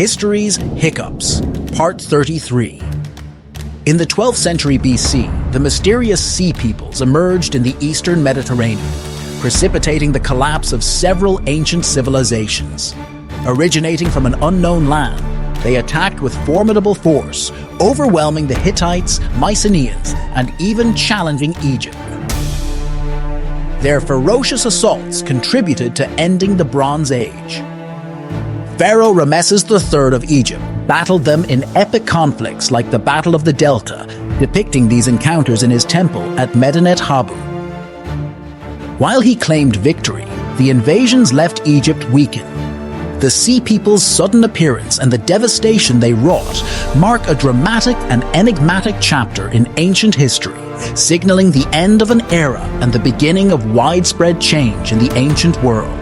History's Hiccups, Part 33. In the 12th century BC, the mysterious sea peoples emerged in the eastern Mediterranean, precipitating the collapse of several ancient civilizations. Originating from an unknown land, they attacked with formidable force, overwhelming the Hittites, Mycenaeans, and even challenging Egypt. Their ferocious assaults contributed to ending the Bronze Age. Pharaoh Ramesses III of Egypt battled them in epic conflicts like the Battle of the Delta, depicting these encounters in his temple at Medinet Habu. While he claimed victory, the invasions left Egypt weakened. The Sea People's sudden appearance and the devastation they wrought mark a dramatic and enigmatic chapter in ancient history, signaling the end of an era and the beginning of widespread change in the ancient world.